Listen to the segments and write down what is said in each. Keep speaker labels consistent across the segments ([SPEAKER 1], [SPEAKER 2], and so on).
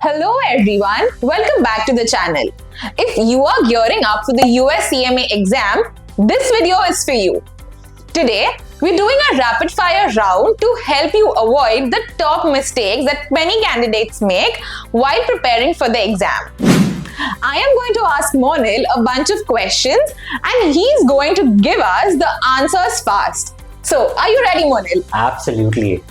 [SPEAKER 1] Hello everyone, welcome back to the channel. If you are gearing up for the US CMA exam, this video is for you. Today, we're doing a rapid fire round to help you avoid the top mistakes that many candidates make while preparing for the exam. I am going to ask Monil a bunch of questions and he's going to give us the answers fast. So, are you ready, Monil?
[SPEAKER 2] Absolutely.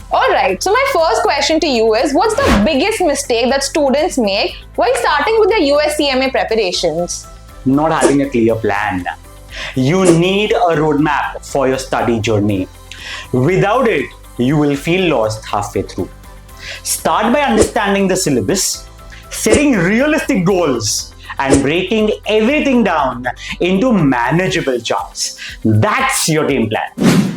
[SPEAKER 1] Alright, so my first question to you is, what's the biggest mistake that students make while starting with their US CMA preparations?
[SPEAKER 2] Not having a clear plan. You need a roadmap for your study journey. Without it, you will feel lost halfway through. Start by understanding the syllabus, setting realistic goals, and breaking everything down into manageable chunks. That's your game plan.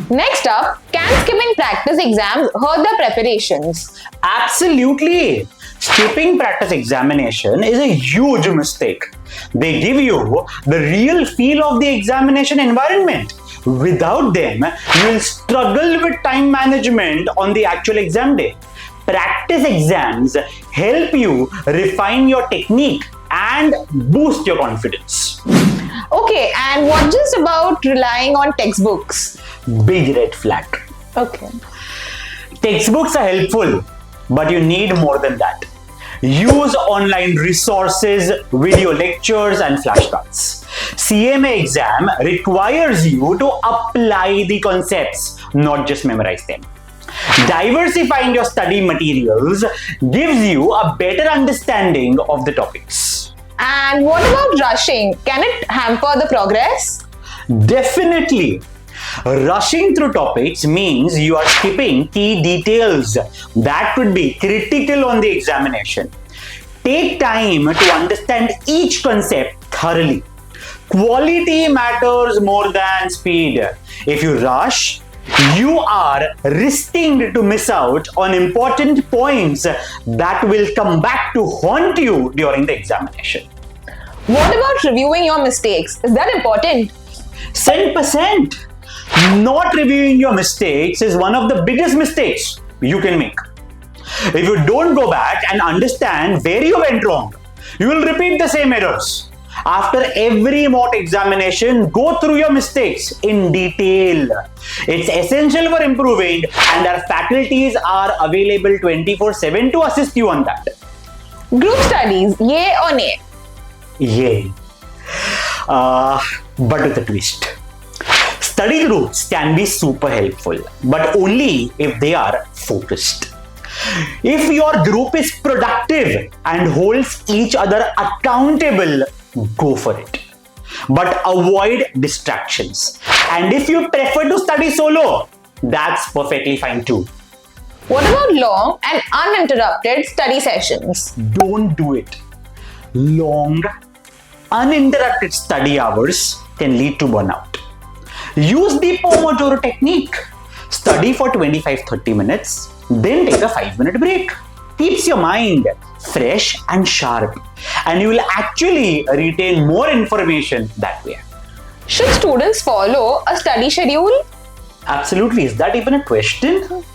[SPEAKER 1] Next up, can skipping practice exams hurt their preparations?
[SPEAKER 2] Absolutely. Skipping practice examination is a huge mistake. They give you the real feel of the examination environment. Without them, you will struggle with time management on the actual exam day. Practice exams help you refine your technique and boost your confidence.
[SPEAKER 1] Okay, and what just about relying on textbooks?
[SPEAKER 2] Big red flag.
[SPEAKER 1] Okay.
[SPEAKER 2] Textbooks are helpful, but you need more than that. Use online resources, video lectures, and flashcards. CMA exam requires you to apply the concepts, not just memorize them. Diversifying your study materials gives you a better understanding of the topics.
[SPEAKER 1] And what about rushing? Can it hamper the progress?
[SPEAKER 2] Definitely. Rushing through topics means you are skipping key details that could be critical on the examination. Take time to understand each concept thoroughly. Quality matters more than speed. If you rush, you are risking to miss out on important points that will come back to haunt you during the examination.
[SPEAKER 1] What about reviewing your mistakes? Is that important?
[SPEAKER 2] 100%. Not reviewing your mistakes is one of the biggest mistakes you can make. If you don't go back and understand where you went wrong, you will repeat the same errors. After every mock examination, go through your mistakes in detail. It's essential for improving, and our faculties are available 24/7 to assist you on that.
[SPEAKER 1] Group studies, yay or nay?
[SPEAKER 2] Yay. But with a twist. Study groups can be super helpful, but only if they are focused. If your group is productive and holds each other accountable, go for it. But avoid distractions. And if you prefer to study solo, that's perfectly fine too.
[SPEAKER 1] What about long and uninterrupted study sessions?
[SPEAKER 2] Don't do it. Long, uninterrupted study hours can lead to burnout. Use the Pomodoro technique. Study for 25-30 minutes, then take a 5-minute break. Keeps your mind fresh and sharp, and you will actually retain more information that way.
[SPEAKER 1] Should students follow a study schedule?
[SPEAKER 2] Absolutely. Is that even a question?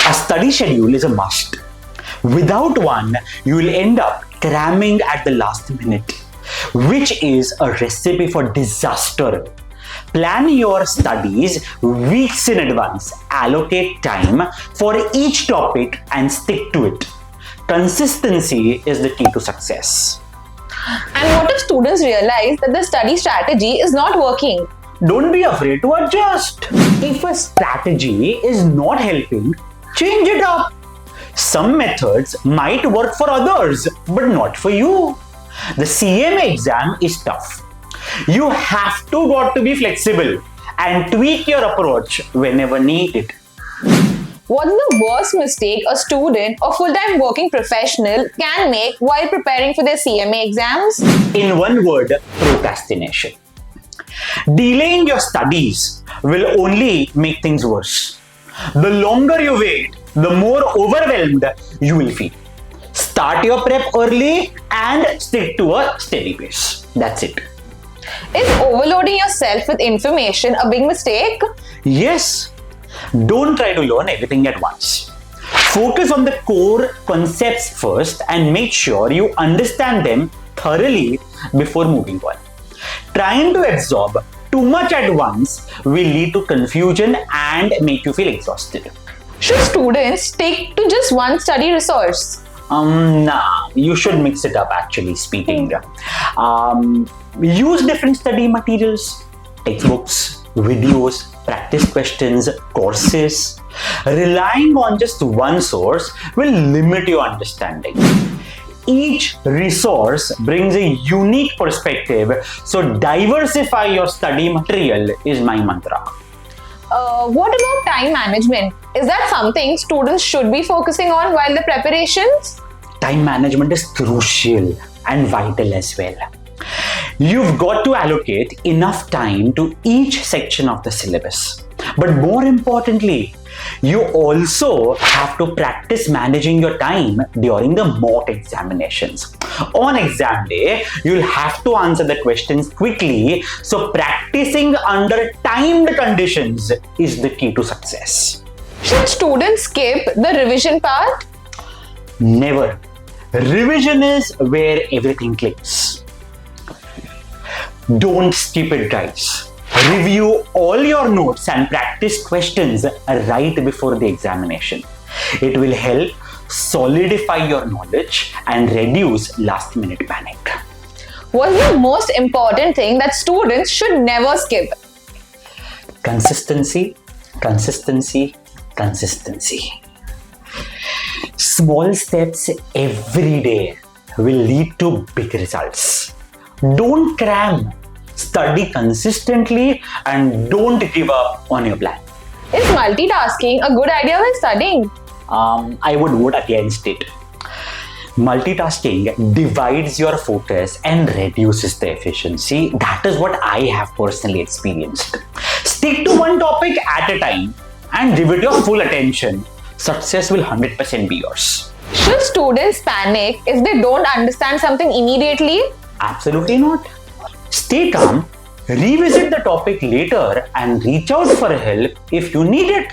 [SPEAKER 2] A study schedule is a must. Without one, you will end up cramming at the last minute, which is a recipe for disaster. Plan your studies weeks in advance. Allocate time for each topic and stick to it. Consistency is the key to success.
[SPEAKER 1] And what if students realize that the study strategy is not working?
[SPEAKER 2] Don't be afraid to adjust. If a strategy is not helping, change it up. Some methods might work for others, but not for you. The CMA exam is tough. You have got to be flexible and tweak your approach whenever needed.
[SPEAKER 1] What's the worst mistake a student or full-time working professional can make while preparing for their CMA exams?
[SPEAKER 2] In one word, procrastination. Delaying your studies will only make things worse. The longer you wait, the more overwhelmed you will feel. Start your prep early and stick to a steady pace. That's it.
[SPEAKER 1] Is overloading yourself with information a big mistake?
[SPEAKER 2] Yes. Don't try to learn everything at once. Focus on the core concepts first and make sure you understand them thoroughly before moving on. Trying to absorb too much at once will lead to confusion and make you feel exhausted.
[SPEAKER 1] Should students stick to just one study resource?
[SPEAKER 2] Nah, you should mix it up actually speaking. Use different study materials, textbooks, videos, practice questions, courses. Relying on just one source will limit your understanding. Each resource brings a unique perspective, so diversify your study material is my mantra.
[SPEAKER 1] What about time management? Is that something students should be focusing on while the preparations?
[SPEAKER 2] Time management is crucial and vital as well. You've got to allocate enough time to each section of the syllabus. But more importantly, you also have to practice managing your time during the mock examinations. On exam day, you'll have to answer the questions quickly, so practicing under timed conditions is the key to success.
[SPEAKER 1] Should students skip the revision part?
[SPEAKER 2] Never. Revision is where everything clicks. Don't skip it, guys. Review all your notes and practice questions right before the examination. It will help solidify your knowledge and reduce last-minute panic.
[SPEAKER 1] What's the most important thing that students should never skip?
[SPEAKER 2] Consistency, consistency, consistency. Small steps every day will lead to big results. Don't cram. Study consistently and don't give up on your plan.
[SPEAKER 1] Is multitasking a good idea while studying?
[SPEAKER 2] I would vote against it. Multitasking divides your focus and reduces the efficiency. That is what I have personally experienced. Stick to one topic at a time and give it your full attention. Success will 100% be yours.
[SPEAKER 1] Should students panic if they don't understand something immediately?
[SPEAKER 2] Absolutely not. Stay calm, revisit the topic later and reach out for help if you need it.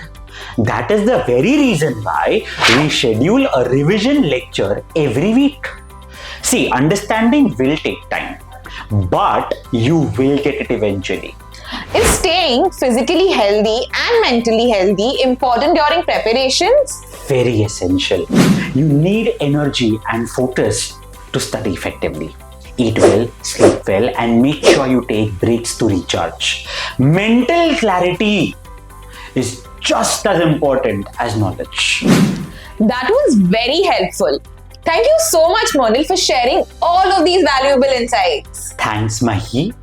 [SPEAKER 2] That is the very reason why we schedule a revision lecture every week. See, understanding will take time, but you will get it eventually.
[SPEAKER 1] Is staying physically healthy and mentally healthy important during preparations?
[SPEAKER 2] Very essential. You need energy and focus to study effectively. Eat well, sleep well, and make sure you take breaks to recharge. Mental clarity is just as important as knowledge.
[SPEAKER 1] That was very helpful. Thank you so much, Monil, for sharing all of these valuable insights.
[SPEAKER 2] Thanks, Mahi.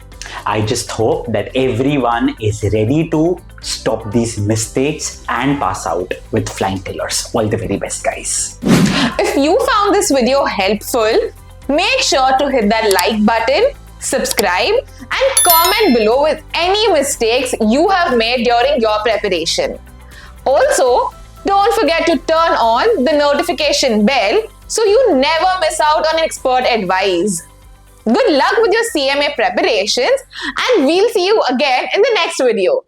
[SPEAKER 2] I just hope that everyone is ready to stop these mistakes and pass out with flying colors. All the very best, guys.
[SPEAKER 1] If you found this video helpful, make sure to hit that like button, subscribe, and comment below with any mistakes you have made during your preparation. Also, don't forget to turn on the notification bell so you never miss out on expert advice. Good luck with your CMA preparations, and we'll see you again in the next video.